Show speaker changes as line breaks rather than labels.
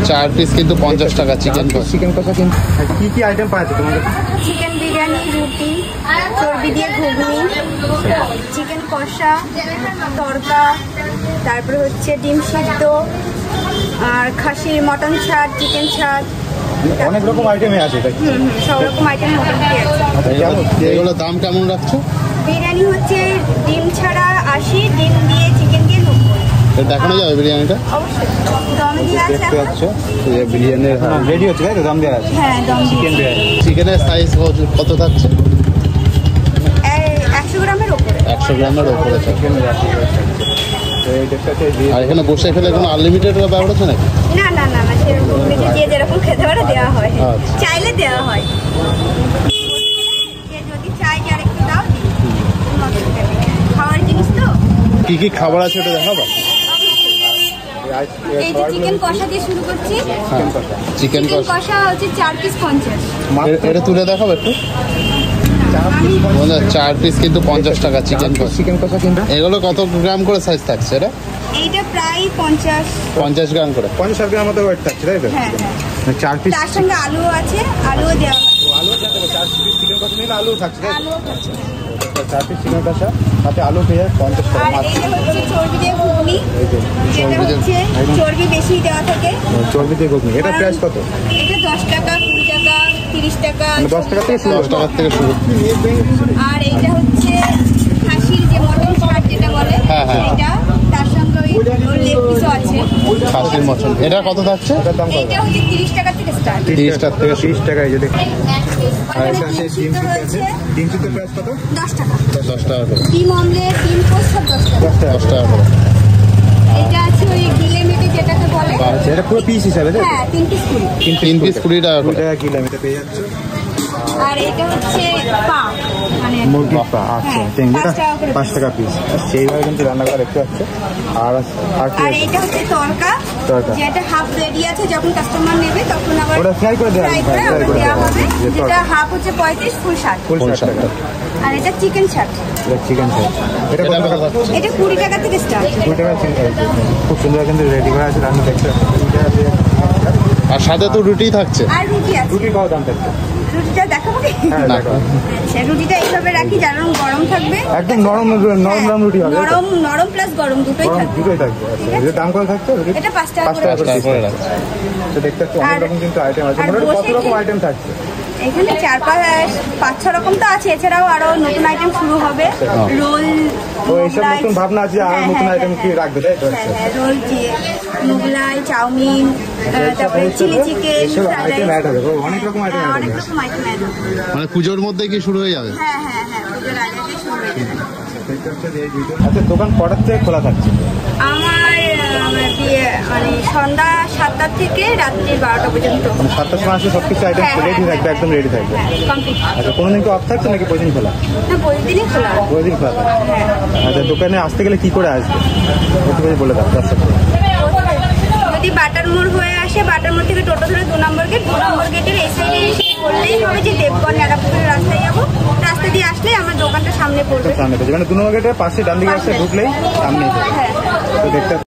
4 piece কিন্তু 50 টাকা। Chicken
কষা কিন্তু কি আইটেম পাওয়া যায় তোমাদের?
চিকেন বিরিয়ানি, রুটি, চর্বি দিয়ে ঘুগনি, চিকেন কষা, তড়কা, তারপরে হচ্ছে ডিম সিদ্ধ, আর খাসির মটন ছাড়, চিকেন ছাড়,
অনেক রকম আইটেমে আছে।
সব রকম আইটেম মোটামুটি আছে।
এগুলোর দাম কেমন রাখছো?
বিরিয়ানি হচ্ছে ডিম ছাড়া 80, ডিম দিয়ে চিকেন দিয়ে 90।
দেখানো যাবে বিরিয়ানিটা?
অবশ্যই দম দিয়ে আছে।
দেখতে পাচ্ছ বিরিয়ানির রেডি হচ্ছে, তাই তো? দম দেওয়া আছে।
হ্যাঁ, দম
চিকেন বিরিয়ানি।
চিকেনের সাইজ কত থাকছে?
100 গ্রামের উপরে।
100 গ্রামের উপরে
চিকেন বিরিয়ানি।
আর এখানে বসে খেলে কোনো আনলিমিটেড ব্যাপার আছে নাকি?
না না না, সেরকম যে যেরকম খেতে পারে দেওয়া হয়, চাইলে দেওয়া হয়। যদি চাই যে আরেকটু দাও, খাওয়ার জিনিস তো।
কি খাবার আছে ওটা দেখাবো?
এই যে চিকেন কষা দিয়ে শুরু করছি।
চিকেন
কষা হচ্ছে 4 পিস 50।
এটা তুলে দেখাবো একটু। 4 পিস কিন্তু 50 টাকা। চিকেন
কষা কিন্তু
এগুলো কত গ্রাম করে সাইজ থাকছে?
এইটা প্রায়
50 গ্রাম করে।
50 গ্রাম মতো ওয়েট থাকছে, তাই তো?
হ্যাঁ।
4 পিস।
তার সঙ্গে আলু আছে, আলুও দেওয়া হয়।
আলু আছে, 4 পিস চিকেন কষা নিলে আলু থাকছে, তাই তো?
আলুও আছে।
4 পিস চিকেন কষা সাথে আলু পেয়ে 50 টাকা।
আর এইটা হচ্ছে চর্বি দিয়ে ঘুগনি, যেটা হচ্ছে চর্বি বেশি দেওয়া থাকে।
চর্বি দিয়ে ঘুগনি, এটা প্রাইস কত?
এটা 10 টাকা, 20 টাকা, 30 টাকা।
10 টাকা থেকে শুরু।
10 টাকা থেকে শুরু।
আর এইটা হচ্ছে খাসির যে মটন ছাড় যেটা বলে, সেটা তার সঙ্গে ওই লেগ পিসও আছে।
খাসির মটন এটা কত থাকছে?
এইটা হচ্ছে 30 টাকা থেকে স্টার্ট।
30 টাকা থেকে
30 টাকায় যদি। আর
আর
এটা আছে ডিম সিদ্ধ আছে। ডিম সিদ্ধ প্রাইস কত?
10 টাকা।
10 টাকা করে।
ডিম অমলেট, ডিম পোস্ট সব 10 টাকা।
10 টাকা করে।
এটা আছে ওই গিলে মেটে যেটাকে বলে।
আচ্ছা, এটা পুরো পিস হিসাবে, তাই তো?
হ্যাঁ, 3 পিস 20।
3 পিস 20 টাকা
20
করে।
টাকা কিলো এটা পেয়ে যাচ্ছে।
আর এটা হচ্ছে পা, মানে
মুরগি পা। আচ্ছা,
হ্যাঁ,
চিংড়িটা
5 টাকা করে
5 টাকা পিস। সেইভাবে কিন্তু রান্না করা দেখতে পাচ্ছে। আর কি
আর
আছে?
এটা হচ্ছে তড়কা, যেটা হাফ রেডি আছে, যখন কাস্টমার নেবে তখন আবার
ওটা ফ্রাই করে দেওয়া হবে।
দেওয়া হবে। যেটা হাফ হচ্ছে 35, ফুল 60।
ফুল 60 টাকা।
আর এটা চিকেন ছাট,
এটা চিকেন চাই। এটা কত টাকা?
এটা 20 টাকা থেকে স্টার্ট।
20 টাকা চিকেন। খুব সুন্দর কিন্তু রেডি করা আছে রান্না দেখতে।
আর সাথে তো রুটি থাকছে।
আর রুটি আছে।
রুটি কত দাম থাকছে?
রুটিটা দেখাবো কি?
হ্যাঁ, দেখো।
আচ্ছা, রুটিটা এইভাবে রাখি যেন গরম থাকবে।
একদম নরম রুটি হবে।
নরম প্লাস গরম দুটোই থাকবে।
দুটোই থাকবে। আচ্ছা, এর দাম কত থাকছে?
এটা 5 টাকা
5 টাকা
করে
করে
রাখছে।
তো দেখতে পাচ্ছি অনেক রকম কিন্তু আইটেম আছে।
আর
মোটামুটি কত
বসে
রকম
কি-
আইটেম থাকছে?
এখানে 4-5-6 রকম তো আছে, এছাড়াও আরো নতুন আইটেম শুরু হবে। রোল,
তো এইসব নতুন ভাবনা আছে আর নতুন আইটেম কি রাখবে, তাই তো?
রোল, মোগলাই, চাউমিন, তারপরে চিলি চিকেন,
এসব আইটেম অ্যাড হবে। অনেক রকম আইটেম অ্যাড
অনেক
হবে।
রকম আইটেম অ্যাড হবে।
মানে পুজোর মধ্যে কি শুরু হয়ে যাবে?
হ্যাঁ, পুজোর আগে শুরু হয়ে যাবে।
আচ্ছা, দোকান কটার থেকে খোলা থাকছে?
আমার মানে সন্ধ্যা 7টা থেকে রাত্রি 12টা পর্যন্ত।
মানে 7টার সময় আসলে সবকিছু আইটেম রেডি থাকবে, একদম রেডি থাকবে।
কমপ্লিট।
আচ্ছা, কোনোদিন কি অফ থাকছে নাকি প্রতিদিন খোলা?
না, প্রতিদিনই খোলা।
প্রতিদিন খোলা থাকবে। আচ্ছা, দোকানে আসতে গেলে কি করে আসবে একটু বলে দাও দর্শকদের।
যদি বাটার মোড় হয়ে আসে, বাটার মোড় থেকে টোটো ধরে 2 নম্বর গেট, 2 নম্বর গেটের এই সাইডে এসে বললেই হবে যে দেবগণ এরাপুরের রাস্তায় যাবো। রাস্তা দিয়ে আসলে আমার দোকানটা সামনে পড়বে।
সামনে মানে 2 নম্বর গেটের পাশে ডান দিকে আসে ঢুকলেই সামনে।
হ্যাঁ।
তো দেখতে